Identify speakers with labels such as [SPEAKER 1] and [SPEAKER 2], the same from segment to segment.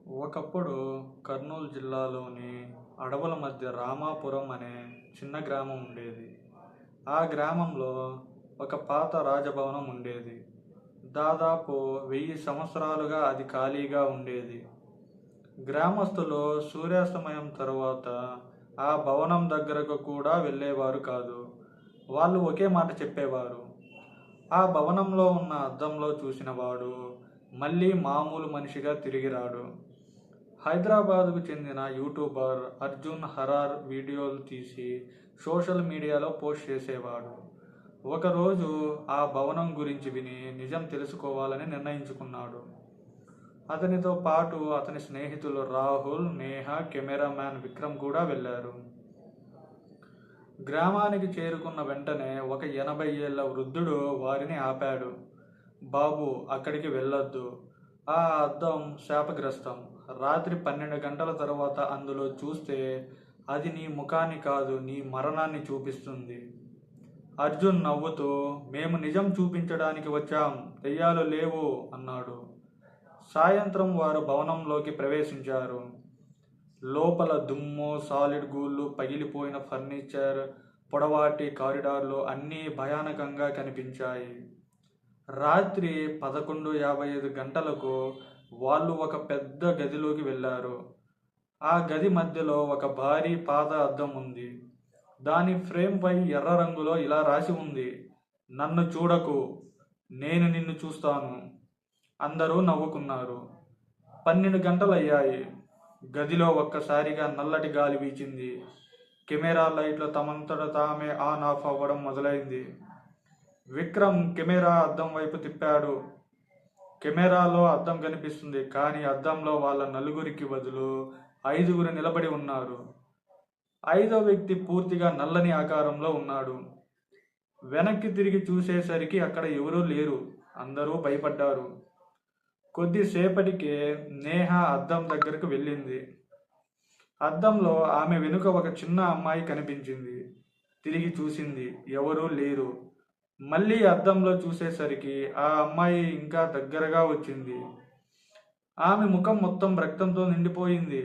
[SPEAKER 1] ఒకప్పుడు కర్నూలు జిల్లాలోని అడవుల మధ్య రామాపురం అనే చిన్న గ్రామం ఉండేది. ఆ గ్రామంలో ఒక పాత రాజభవనం ఉండేది. దాదాపు 1000 సంవత్సరాలుగా అది ఖాళీగా ఉండేది. గ్రామస్తులు సూర్యాస్తమయం తరువాత ఆ భవనం దగ్గరకు కూడా వెళ్ళేవారు కాదు. వాళ్ళు ఒకే మాట చెప్పేవారు. ఆ భవనంలో ఉన్న అద్దంలో చూసిన వాడు మళ్ళీ మామూలు మనిషిగా తిరిగి రాడు. హైదరాబాద్కు చెందిన యూట్యూబర్ అర్జున్ హరార్ వీడియోలు తీసి సోషల్ మీడియాలో పోస్ట్ చేసేవాడు. ఒకరోజు ఆ భవనం గురించి విని నిజం తెలుసుకోవాలని నిర్ణయించుకున్నాడు. అతనితో పాటు అతని స్నేహితులు రాహుల్, నేహ, కెమెరామ్యాన్ విక్రమ్ కూడా వెళ్ళారు. గ్రామానికి చేరుకున్న వెంటనే ఒక 80 ఏళ్ల వృద్ధుడు వారిని ఆపాడు. బాబు, అక్కడికి వెళ్ళొద్దు. ఆ అద్దం శాపగ్రస్తం. రాత్రి 12 గంటల తర్వాత అందులో చూస్తే అది నీ ముఖాన్ని కాదు, నీ మరణాన్ని చూపిస్తుంది. అర్జున్ నవ్వుతూ, మేము నిజం చూపించడానికి వచ్చాం, దెయ్యాలు లేవు అన్నాడు. సాయంత్రం వారు భవనంలోకి ప్రవేశించారు. లోపల దుమ్ము, సాలిడ్ గూళ్ళు, పగిలిపోయిన ఫర్నిచర్, పొడవాటి కారిడార్లు అన్నీ భయానకంగా కనిపించాయి. రాత్రి 11:55 గంటలకు వాళ్ళు ఒక పెద్ద గదిలోకి వెళ్ళారు. ఆ గది మధ్యలో ఒక భారీ పాత అద్దం ఉంది. దాని ఫ్రేమ్పై ఎర్ర రంగులో ఇలా రాసి ఉంది: నన్ను చూడకు, నేను నిన్ను చూస్తాను. అందరూ నవ్వుకున్నారు. 12 గంటలయ్యాయి. గదిలో ఒక్కసారిగా నల్లటి గాలి వీచింది. కెమెరా లైట్లు తమంతట తామే ఆన్ ఆఫ్ అవ్వడం మొదలైంది. విక్రమ్ కెమెరా అద్దం వైపు తిప్పాడు. కెమెరాలో అద్దం కనిపిస్తుంది, కానీ అద్దంలో వాళ్ళ నలుగురికి బదులు 5గురు నిలబడి ఉన్నారు. 5వ వ్యక్తి పూర్తిగా నల్లని ఆకారంలో ఉన్నాడు. వెనక్కి తిరిగి చూసేసరికి అక్కడ ఎవరూ లేరు. అందరూ భయపడ్డారు. కొద్దిసేపటికే నేహ అద్దం దగ్గరకు వెళ్ళింది. అద్దంలో ఆమె వెనుక ఒక చిన్న అమ్మాయి కనిపించింది. తిరిగి చూసింది, ఎవరూ లేరు. మళ్ళీ అద్దంలో చూసేసరికి ఆ అమ్మాయి ఇంకా దగ్గరగా వచ్చింది. ఆమె ముఖం మొత్తం రక్తంతో నిండిపోయింది.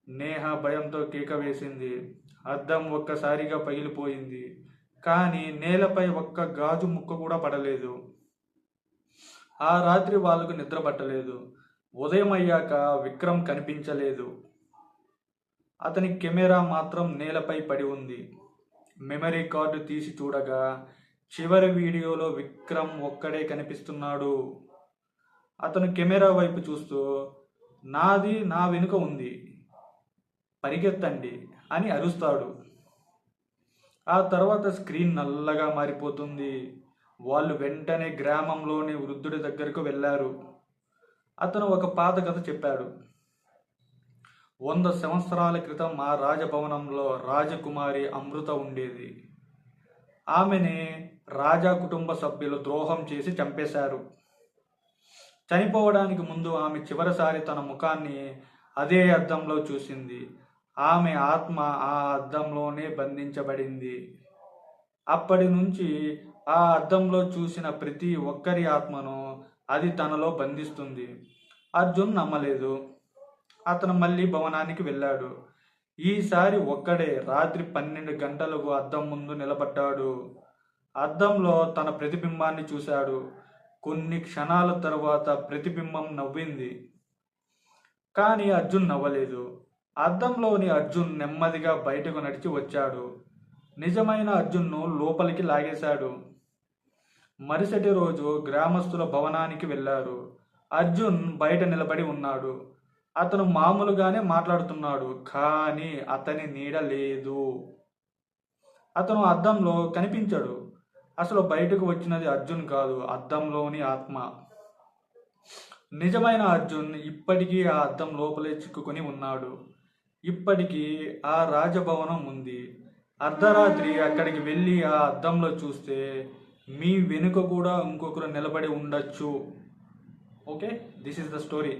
[SPEAKER 1] నేహ భయంతో కేక వేసింది. అద్దం ఒక్కసారిగా పగిలిపోయింది, కానీ నేలపై ఒక్క గాజు ముక్క కూడా పడలేదు. ఆ రాత్రి వాళ్ళకు నిద్ర పట్టలేదు. ఉదయం అయ్యాక విక్రమ్ కనిపించలేదు. అతని కెమెరా మాత్రం నేలపై పడి ఉంది. మెమరీ కార్డు తీసి చూడగా చివరి వీడియోలో విక్రమ్ ఒక్కడే కనిపిస్తున్నాడు. అతను కెమెరా వైపు చూస్తూ, నాది నా వెనుక ఉంది, పరిగెత్తండి అని అరుస్తాడు. ఆ తర్వాత స్క్రీన్ నల్లగా మారిపోతుంది. వాళ్ళు వెంటనే గ్రామంలోని వృద్ధుడి దగ్గరకు వెళ్ళారు. అతను ఒక పాత కథ చెప్పాడు. 100 సంవత్సరాల క్రితం ఆ రాజభవనంలో రాజకుమారి అమృత ఉండేది. ఆమెని రాజా కుటుంబ సభ్యులు ద్రోహం చేసి చంపేశారు. చనిపోవడానికి ముందు ఆమె చివరిసారి తన ముఖాన్ని అదే అద్దంలో చూసింది. ఆమె ఆత్మ ఆ అద్దంలోనే బంధించబడింది. అప్పటి నుంచి ఆ అద్దంలో చూసిన ప్రతి ఒక్కరి ఆత్మను అది తనలో బంధిస్తుంది. అర్జున్ నమ్మలేదు. అతను మళ్ళీ భవనానికి వెళ్ళాడు. ఈసారి ఒక్కడే రాత్రి 12 గంటలకు అద్దం ముందు నిలబడ్డాడు. అద్దంలో తన ప్రతిబింబాన్ని చూశాడు. కొన్ని క్షణాల తరువాత ప్రతిబింబం నవ్వింది, కానీ అర్జున్ నవ్వలేదు. అద్దంలోని అర్జున్ నెమ్మదిగా బయటకు నడిచి వచ్చాడు. నిజమైన అర్జున్ను లోపలికి లాగేశాడు. మరుసటి రోజు గ్రామస్తుల భవనానికి వెళ్ళారు. అర్జున్ బయట నిలబడి ఉన్నాడు. అతను మామూలుగానే మాట్లాడుతున్నాడు, కానీ అతని నీడ లేదు. అతను అద్దంలో కనిపించడు. అసలు బయటకు వచ్చినది అర్జున్ కాదు, అద్దంలోని ఆత్మ. నిజమైన అర్జున్ ఇప్పటికీ ఆ అద్దం లోపలే చిక్కుకొని ఉన్నాడు. ఇప్పటికీ ఆ రాజభవనం ఉంది. అర్ధరాత్రి అక్కడికి వెళ్ళి ఆ అద్దంలో చూస్తే మీ వెనుక కూడా ఇంకొకరు నిలబడి ఉండొచ్చు. Okay, this is the story.